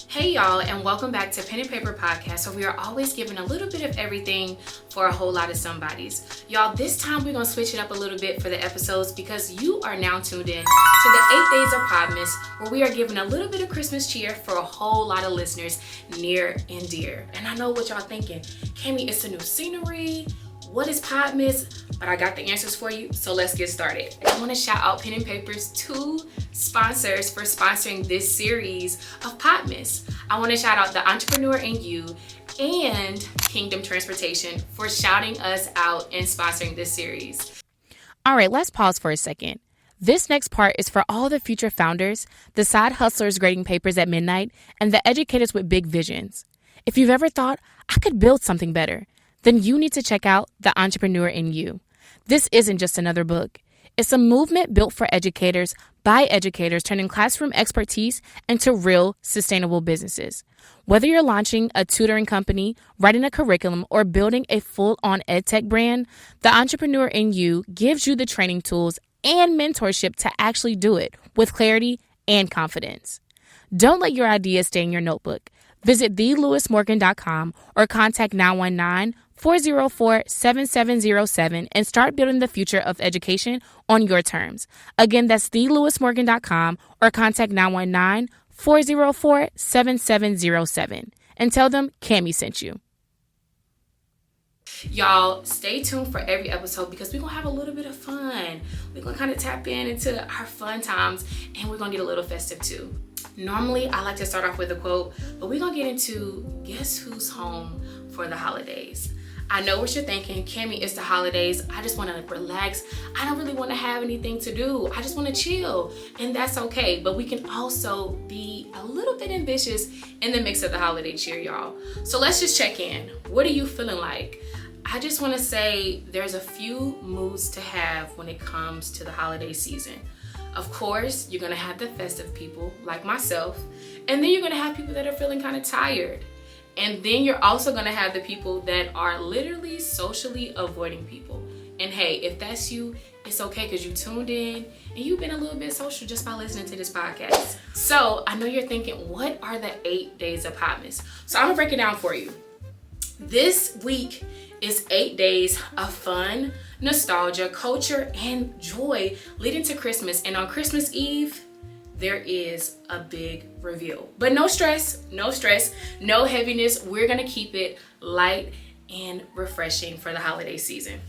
Hey y'all, and welcome back to Pen and Paper Podcast, where we are always giving a little bit of everything for a whole lot of somebodies. Y'all, this time we're gonna switch it up a little bit for the episodes because you are now tuned in to the 8 Days of Podmas, where we are giving a little bit of Christmas cheer for a whole lot of listeners near and dear. And I know what y'all thinking, Cami, it's a new scenery. What is Podmas? But I got the answers for you, so let's get started. I want to shout out Pen and Paper's 2 sponsors for sponsoring this series of Podmas. I want to shout out The Entrepreneur in You and Kingdom Transportation for shouting us out and sponsoring this series. All right, let's pause for a second. This next part is for all the future founders, the side hustlers grading papers at midnight, and the educators with big visions. If you've ever thought, I could build something better, then you need to check out The Entrepreneur in You. This isn't just another book. It's a movement built for educators by educators, turning classroom expertise into real sustainable businesses. Whether you're launching a tutoring company, writing a curriculum, or building a full-on edtech brand, The Entrepreneur in You gives you the training tools and mentorship to actually do it with clarity and confidence. Don't let your ideas stay in your notebook. Visit thelouismorgan.com or contact 919-404-7707 and start building the future of education on your terms. Again, that's thelouismorgan.com or contact 919-404-7707 and tell them Cami sent you. Y'all, stay tuned for every episode because we're going to have a little bit of fun. We're going to kind of tap into our fun times and we're going to get a little festive too. Normally, I like to start off with a quote, but we're going to get into guess who's home for the holidays. I know what you're thinking, Cami, it's the holidays. I just want to relax. I don't really want to have anything to do. I just want to chill, and that's okay. But we can also be a little bit ambitious in the mix of the holiday cheer, y'all. So let's just check in. What are you feeling like? I just want to say there's a few moods to have when it comes to the holiday season. Of course, you're going to have the festive people like myself, and then you're going to have people that are feeling kind of tired. And then you're also going to have the people that are literally socially avoiding people. And hey, if that's you, it's okay because you tuned in and you've been a little bit social just by listening to this podcast. So I know you're thinking, what are the 8 days of Podmas? So I'm going to break it down for you. This week is 8 days of fun, nostalgia, culture, and joy leading to Christmas. And on Christmas Eve, there is a big reveal. But no stress, no heaviness. We're gonna keep it light and refreshing for the holiday season.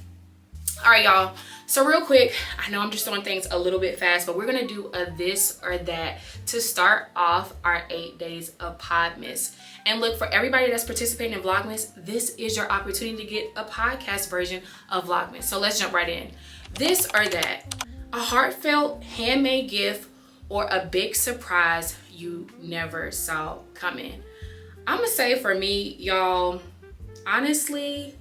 All right, y'all. So real quick, I know I'm just throwing things a little bit fast, but we're gonna do a this or that to start off our 8 days of Podmas. And look, for everybody that's participating in Vlogmas, this is your opportunity to get a podcast version of Vlogmas. So let's jump right in. This or that, a heartfelt handmade gift or a big surprise you never saw coming. I'm gonna say for me, y'all, honestly,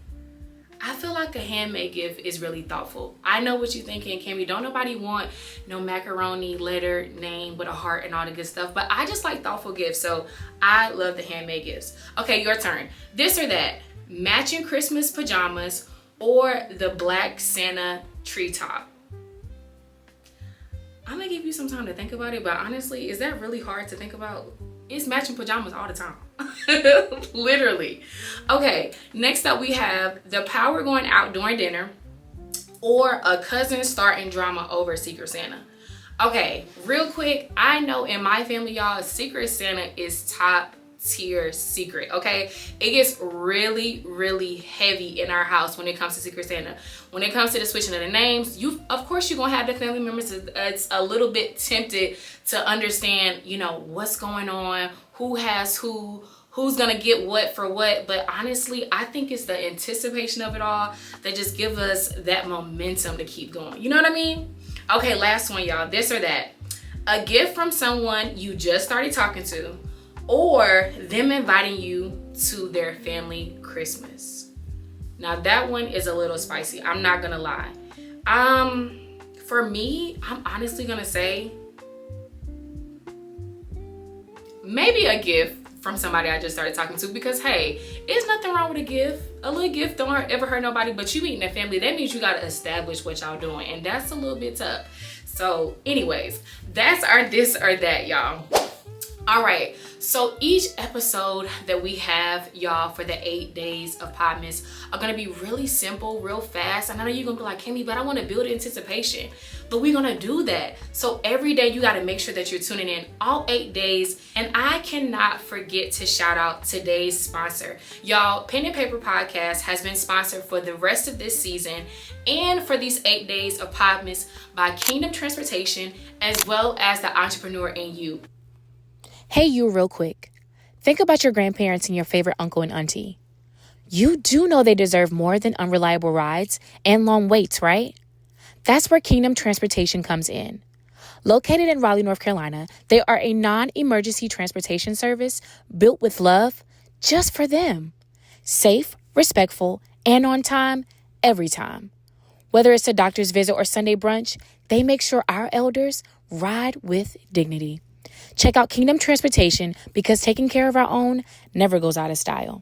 I feel like a handmade gift is really thoughtful. I know what you're thinking, Cami. Don't nobody want no macaroni letter name with a heart and all the good stuff, but I just like thoughtful gifts, so I love the handmade gifts. Okay, your turn. This or that, matching Christmas pajamas or the black Santa treetop. I'm gonna give you some time to think about it, but honestly, is that really hard to think about? It's matching pajamas all the time. Literally. Okay, next up we have the power going out during dinner or a cousin starting drama over Secret Santa. Okay, real quick, I know in my family, y'all, Secret Santa is top tier secret, okay? It gets really heavy in our house when it comes to Secret Santa. When it comes to the switching of the names, of course you're gonna have the family members it's a little bit tempted to understand, you know, what's going on, who has who's gonna get what for what. But honestly, I think it's the anticipation of it all that just give us that momentum to keep going. You know what I mean? Okay, last one, y'all. This or that, a gift from someone you just started talking to, or them inviting you to their family Christmas. Now that one is a little spicy, I'm not gonna lie. For me, I'm honestly gonna say maybe a gift from somebody I just started talking to, because hey, there's nothing wrong with a gift. A little gift don't ever hurt nobody, but you meeting a family, that means you gotta establish what y'all doing, and that's a little bit tough. So anyways, that's our this or that, y'all. All right, so each episode that we have, y'all, for the 8 days of Podmas are gonna be really simple, real fast. And I know you're gonna be like, Kimmy, but I wanna build anticipation. But we're gonna do that. So every day you gotta make sure that you're tuning in all 8 days. And I cannot forget to shout out today's sponsor. Y'all, Pen and Paper Podcast has been sponsored for the rest of this season and for these 8 days of Podmas by Kingdom Transportation, as well as the Entrepreneur in You. Hey, you, real quick. Think about your grandparents and your favorite uncle and auntie. You do know they deserve more than unreliable rides and long waits, right? That's where Kingdom Transportation comes in. Located in Raleigh, North Carolina, they are a non-emergency transportation service built with love just for them. Safe, respectful, and on time every time. Whether it's a doctor's visit or Sunday brunch, they make sure our elders ride with dignity. Check out Kingdom Transportation because taking care of our own never goes out of style.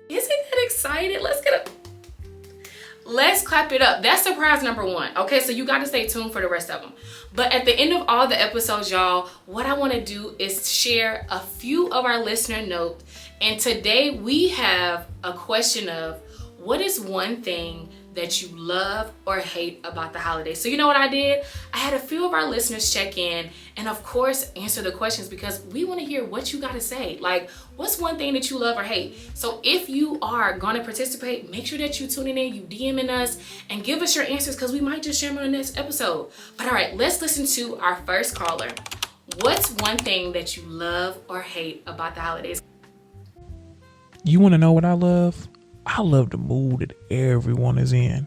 Isn't that exciting? Let's clap it up. That's surprise number 1. Okay, so you got to stay tuned for the rest of them. But at the end of all the episodes, y'all, what I want to do is share a few of our listener notes. And today we have a question of, what is one thing that you love or hate about the holidays? So you know what I did? I had a few of our listeners check in and of course answer the questions because we want to hear what you got to say. Like, what's one thing that you love or hate? So if you are going to participate, make sure that you tuning in, you DMing us, and give us your answers because we might just share them on the next episode. But all right, let's listen to our first caller. What's one thing that you love or hate about the holidays? You want to know what I love? I love the mood that everyone is in.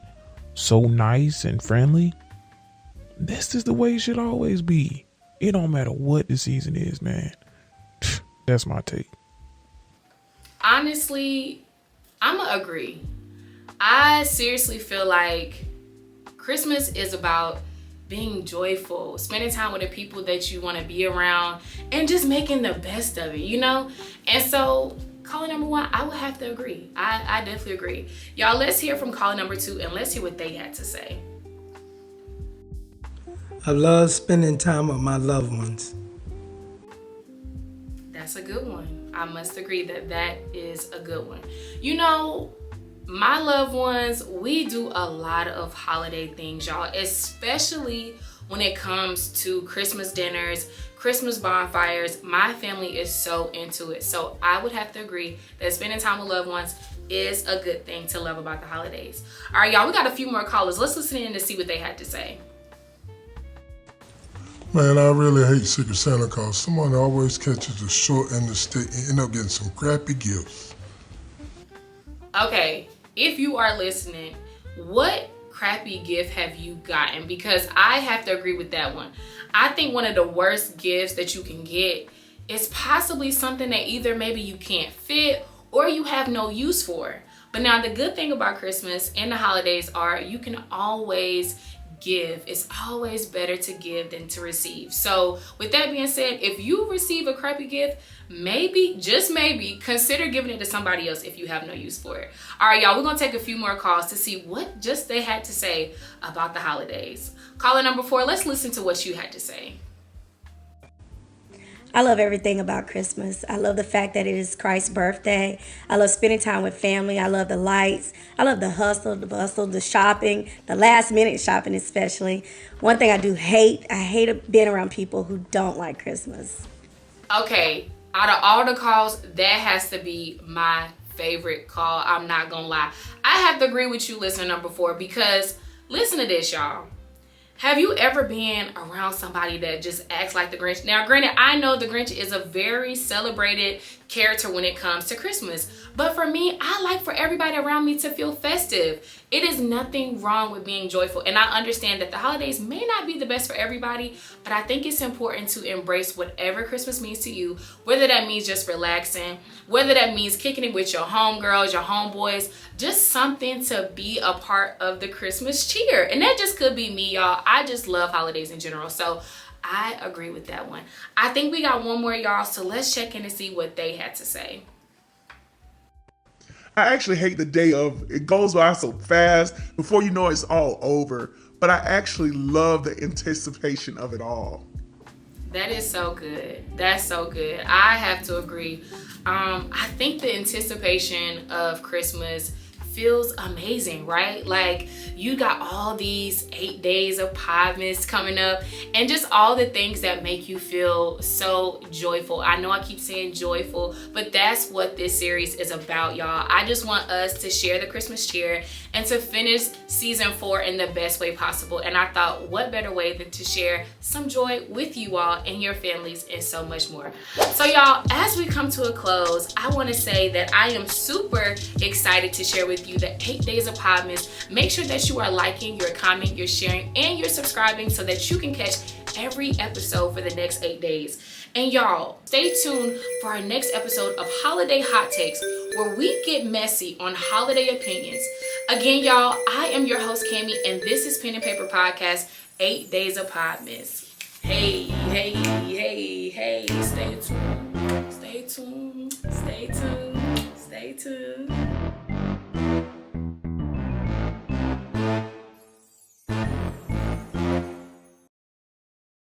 So nice and friendly. This is the way it should always be. It don't matter what the season is, man. That's my take. Honestly, I'ma agree. I seriously feel like Christmas is about being joyful, spending time with the people that you want to be around, and just making the best of it, you know? And so caller number 1, I would have to agree. I definitely agree. Y'all, let's hear from caller number 2 and let's hear what they had to say. I love spending time with my loved ones. That's a good one. I must agree that is a good one. You know, my loved ones, we do a lot of holiday things, y'all, especially when it comes to Christmas dinners, Christmas bonfires. My family is so into it. So I would have to agree that spending time with loved ones is a good thing to love about the holidays. All right, y'all, we got a few more callers. Let's listen in to see what they had to say. Man, I really hate Secret Santa because someone always catches the short end of the stick and end up getting some crappy gifts. Okay, if you are listening, what crappy gift have you gotten? Because I have to agree with that one. I think one of the worst gifts that you can get is possibly something that either maybe you can't fit or you have no use for. But now the good thing about Christmas and the holidays are you can always give. It's always better to give than to receive. So with that being said, if you receive a crappy gift, maybe, just maybe, consider giving it to somebody else if you have no use for it. All right, y'all, we're gonna take a few more calls to see what just they had to say about the holidays. Caller number 4, let's listen to what you had to say. I love everything about Christmas. I love the fact that it is Christ's birthday. I love spending time with family. I love the lights. I love the hustle, the bustle, the shopping, the last minute shopping especially. One thing I do hate, I hate being around people who don't like Christmas. Okay, out of all the calls, that has to be my favorite call. I'm not gonna lie. I have to agree with you, listener number 4, because listen to this, y'all. Have you ever been around somebody that just acts like the Grinch? Now, granted, I know the Grinch is a very celebrated character when it comes to Christmas. But for me, I like for everybody around me to feel festive. It is nothing wrong with being joyful. And I understand that the holidays may not be the best for everybody, but I think it's important to embrace whatever Christmas means to you, whether that means just relaxing, whether that means kicking it with your homegirls, your homeboys, just something to be a part of the Christmas cheer. And that just could be me, y'all. I just love holidays in general. So I agree with that one. I think we got one more, y'all. So let's check in and see what they had to say. I actually hate the day of, it goes by so fast. Before you know it, it's all over. But I actually love the anticipation of it all. That is so good. That's so good. I have to agree. I think the anticipation of Christmas feels amazing, right? Like, you got all these 8 days of Podmas coming up and just all the things that make you feel so joyful. I know I keep saying joyful, but that's what this series is about, y'all. I just want us to share the Christmas cheer and to finish season 4 in the best way possible. And I thought, what better way than to share some joy with you all and your families and so much more. So y'all, as we come to a close, I want to say that I am super excited to share with you the 8 days of Podmas. Make sure that you are liking, you're commenting, you're sharing, and you're subscribing so that you can catch every episode for the next 8 days. And y'all, stay tuned for our next episode of Holiday Hot Takes, where we get messy on holiday opinions. Again, y'all, I am your host, Cami, and this is Pen and Paper Podcast, 8 Days of Podmas. Hey, hey, hey, hey, stay tuned, stay tuned, stay tuned, stay tuned.